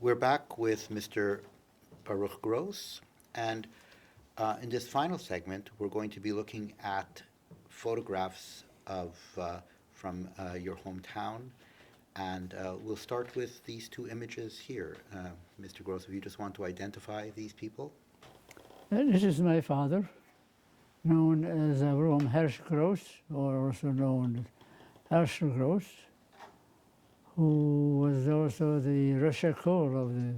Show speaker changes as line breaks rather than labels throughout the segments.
We're back with Mr. Baruch Gross, and in this final segment, we're going to be looking at photographs from your hometown, and we'll start with these two images here. Mr. Gross, if you just want to identify these people.
This is my father, known as Avrom Hersh Gross, or also known as Herschel Gross, who was also the Rosh Hakol of the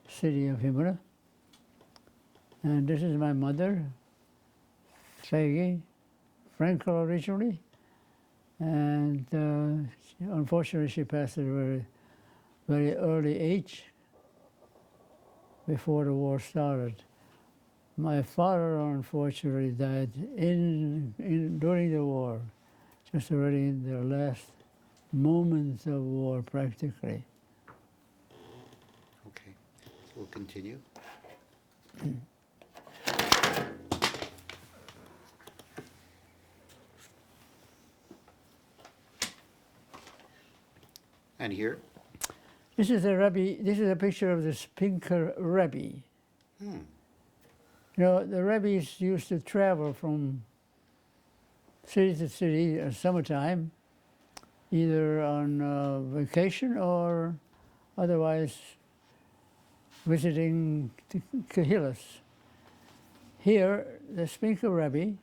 city of Himra. And this is my mother, Fegi, Frankel originally, and unfortunately she passed at a very, very early age before the war started. My father unfortunately died during the war, just already in the last moments of war practically.
Okay, so we'll continue. And here?
This is a Rebbe. This is a picture of the Spinker Rebbe.
Hmm.
You know, the Rebbes used to travel from city to city in summertime, either on vacation or otherwise visiting the Kahillas. Here, the Spinker Rebbe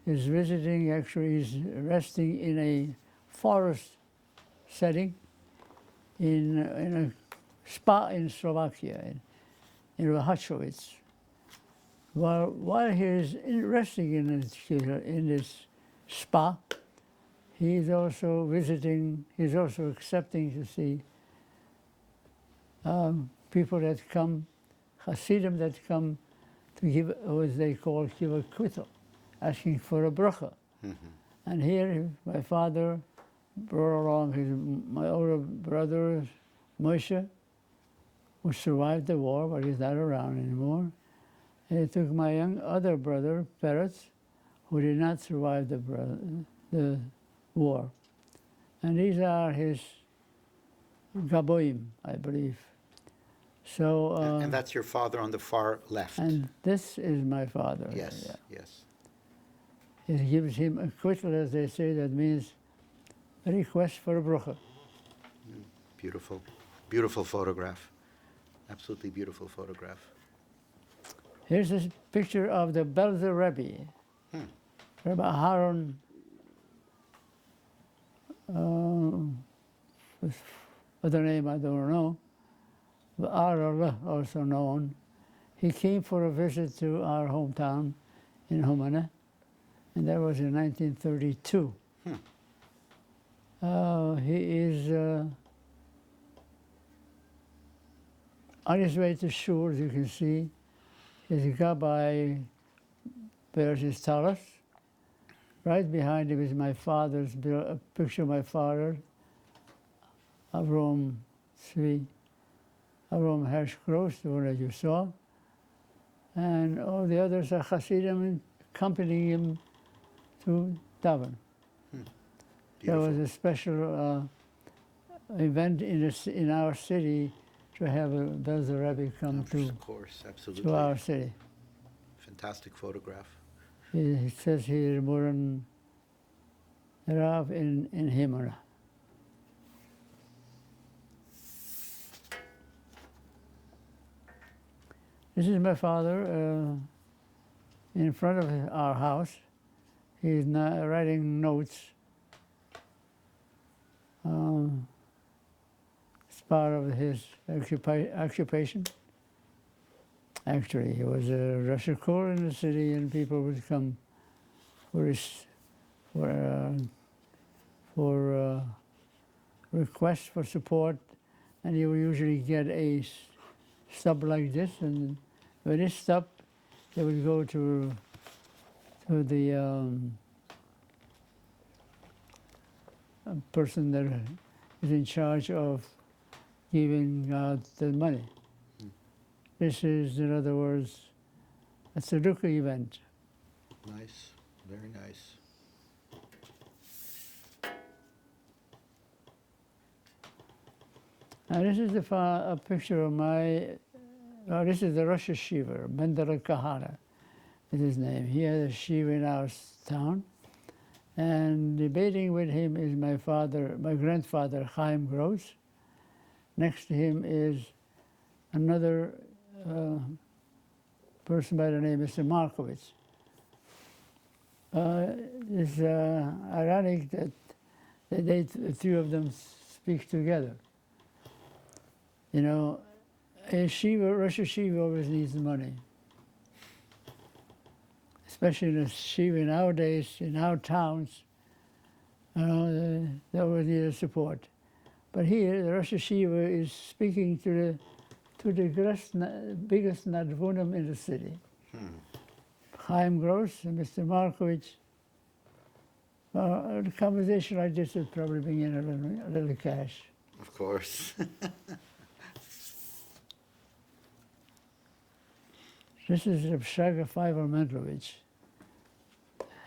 is visiting, actually he's resting in a forest setting in a spa in Slovakia, in Rahatchowitz. While he is resting in this spa, he's also visiting, he's also accepting to see people that come, Hasidim that come to give what they call give a kvittel, asking for a bracha.
Mm-hmm.
And here my father brought along my older brother, Moshe, who survived the war, but he's not around anymore. And he took my other brother, Peretz, who did not survive the war. And these are his Gaboim, I believe. So,
and that's your father on the far left.
and this is my father.
Yes,
Yeah.
yes.
It gives him a kvittel, as they say, that means a request for a bracha.
Beautiful, beautiful photograph. Absolutely beautiful photograph.
Here's a picture of the Belzer Rebbe, Rebbe Aharon, other name I don't know, but Arala also known. He came for a visit to our hometown in Humana, and that was in 1932. He is on his way to shul, as you can see. His gabbai bears his talus. Right behind him is my father's, a picture of my father, Avrom Hersh Gross, the one that you saw. And all the others are Hasidim accompanying him to daven. There was a special event in our city to have a Belzer Rebbe come
Of course, absolutely.
to our city.
Fantastic photograph.
It says here, Muran Rav in Himra. This is my father in front of our house. He's writing notes. It's part of his occupation. Actually, he was a Rosh Hakol in the city, and people would come for requests for support, and you would usually get a stub like this, and when it stopped, they would go to the a person that is in charge of giving out the money. This is, in other words, a tzedukah event.
Nice, very nice.
Now this is a picture of this is the Rosh Hashiva, Mendel Kahana is his name. He has a shiva in our town. And debating with him is my grandfather, Chaim Gross. Next to him is another person by the name of Mr. Markovitz. It's ironic that the three of them speak together. You know, Rosh Hashiva always needs money. Especially in a shiva nowadays, in our towns, you know, they always need support. But here, the Rosh Hashiva is speaking to the biggest nadvunim in the city. Chaim Gross and Mr. Markovitch. A conversation like this would probably bring in a little cash.
Of course.
This is Reb Shaga Fiver Mentlovich,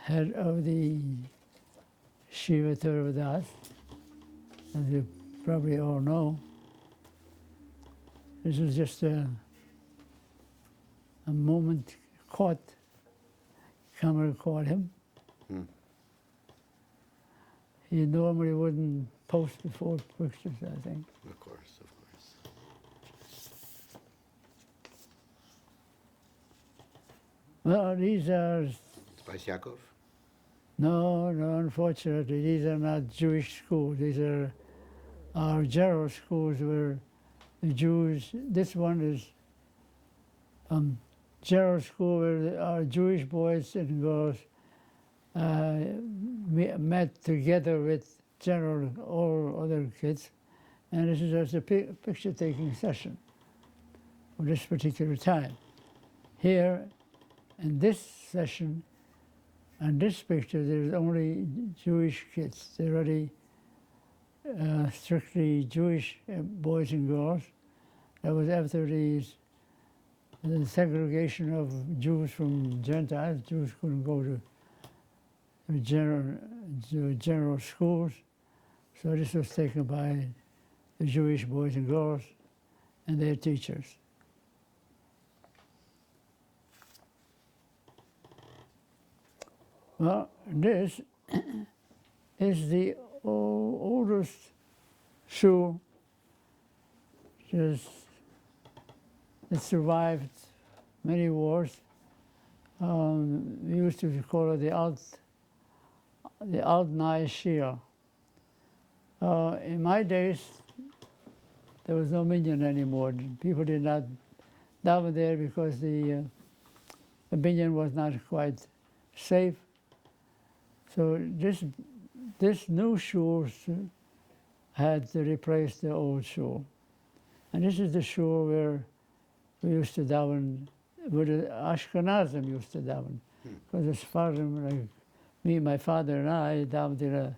head of the Shiva Torah V'das, as you probably all know. This is just a moment camera caught him. He normally wouldn't post before pictures, I think.
Of course, of course.
Well, these are,
Spice Yaakov?
no, unfortunately, these are not Jewish schools. These are our general schools where the Jews, this one is general school where our Jewish boys and girls met together with all other kids. And this is just a picture-taking session for this particular time. Here, in this session, and this picture, there's only Jewish kids. They're already strictly Jewish boys and girls. That was after the segregation of Jews from Gentiles. Jews couldn't go to general schools. So this was taken by the Jewish boys and girls and their teachers. Well, this is the oldest shul that survived many wars. We used to call it the Alt-Nai Shia. In my days, there was no minyan anymore. People did not daven there because the minyan was not quite safe. So this new shul had to replace the old shul. And this is the shul where we used to daven, where the Ashkenazim used to daven. Because the Sephardim, like me, my father and I, davened in a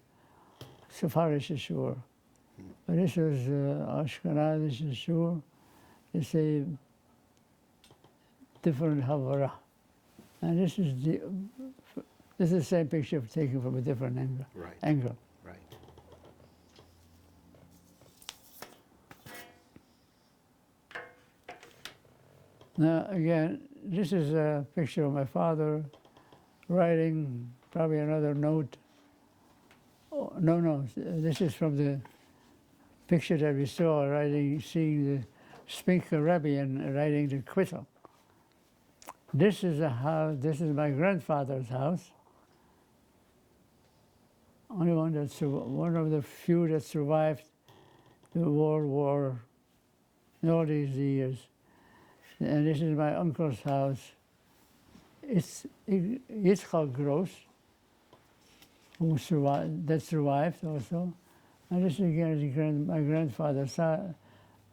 Sephardic shul. But this was Ashkenazi shul. It's a different Havara. And this is the same picture taken from a different angle.
Right. Right.
Now, again, this is a picture of my father writing probably another note. Oh, no, this is from the picture that we saw, seeing the Spinker Rebbe and writing the quittal. This is a house, this is my grandfather's house. Only one of the few that survived the World War in all these years. And this is my uncle's house. It's Yitzchak Gross, who survived also. And this again is my grandfather,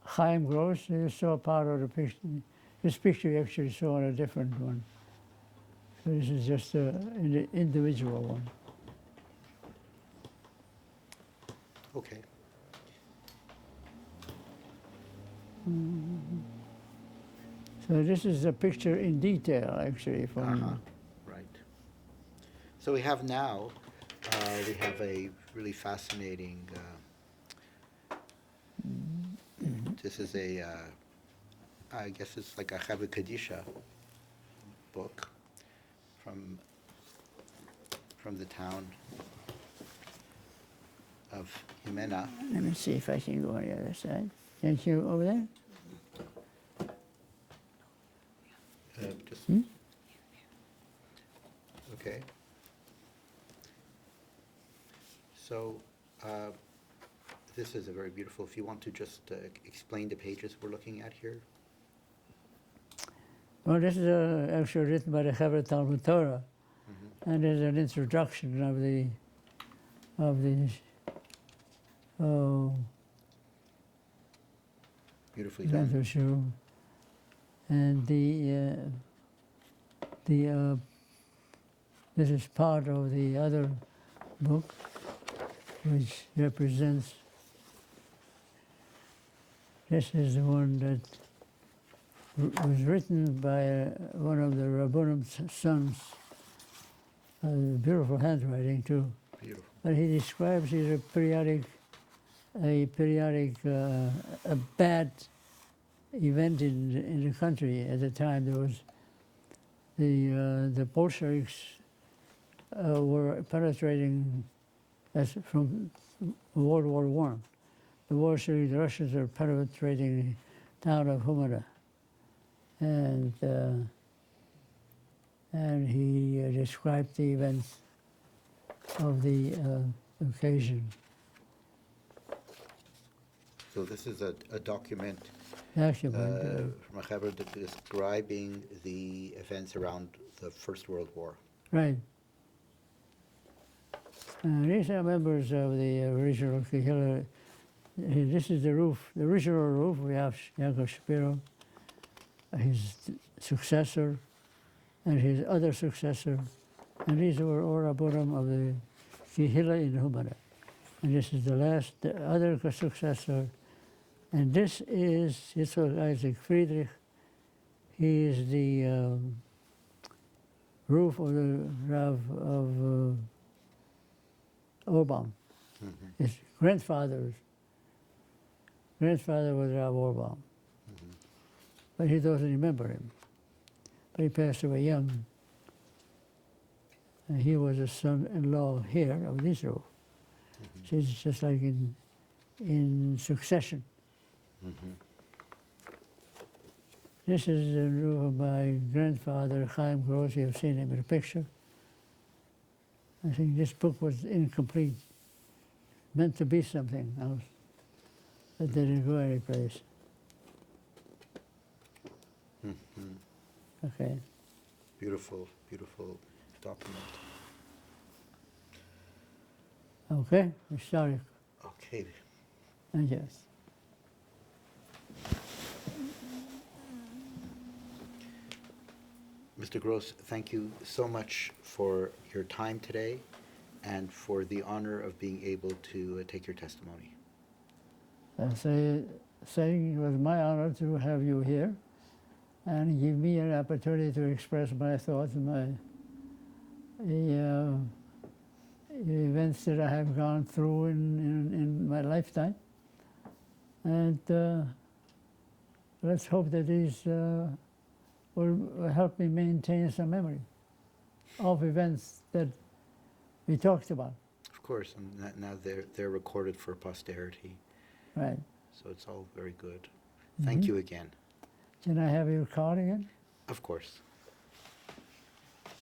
Chaim Gross. You saw part of the picture. This picture you actually saw on a different one. So this is just an individual one.
Okay.
So this is a picture in detail, actually, from.
Right. So we have now, we have a really fascinating This is a, I guess it's like a Chevra Kadisha book from the town of Jimena.
Let me see if I can go on the other side. Can you over there?
Just
Hmm?
okay. So this is a very beautiful. If you want to just explain the pages we're looking at here.
Well, this is actually written by the Chevra Talmud Torah,
Mm-hmm.
and is an introduction of the oh,
Beautifully done.
Mentorship. And this is part of the other book, which represents. This is the one that was written by one of the Rabbunim's sons. Beautiful handwriting too.
Beautiful.
But he describes it as a bad event in the country at the time. There was the Bolsheviks were penetrating from World War I. The Bolsheviks, the Russians are penetrating the town of Humana, and he described the events of the occasion.
So this is a document
Actually,
from a Chevra describing the events around the First World War.
right. These are members of the original Kehillah. This is the roof, the original roof. We have Yaakov Shapiro, his successor, and his other successor. And these were all Rabbonim of the Kehillah in Humana. And this is the other successor. And this is Yitzhak Isaac Friedrich. He is the roof of the Rav of Orbaum.
Mm-hmm.
His grandfather was Rav Orbaum.
Mm-hmm.
But he doesn't remember him. But he passed away young. And he was a son-in-law here of Israel.
Mm-hmm.
So it's just like in succession.
Mm-hmm.
This is the roof of my grandfather, Chaim Gross. You have seen him in a picture. I think this book was incomplete, meant to be something else, but didn't go anyplace.
Mm-hmm.
Okay.
Beautiful, beautiful document.
Okay, sorry.
Okay.
And yes.
Mr. Gross, thank you so much for your time today and for the honor of being able to take your testimony.
Saying it was my honor to have you here and give me an opportunity to express my thoughts and the events that I have gone through in my lifetime. And let's hope that these will help me maintain some memory of events that we talked about.
Of course, and now they're recorded for posterity,
Right.
so it's all very good. Thank you again.
Can I have your card again?
Of course.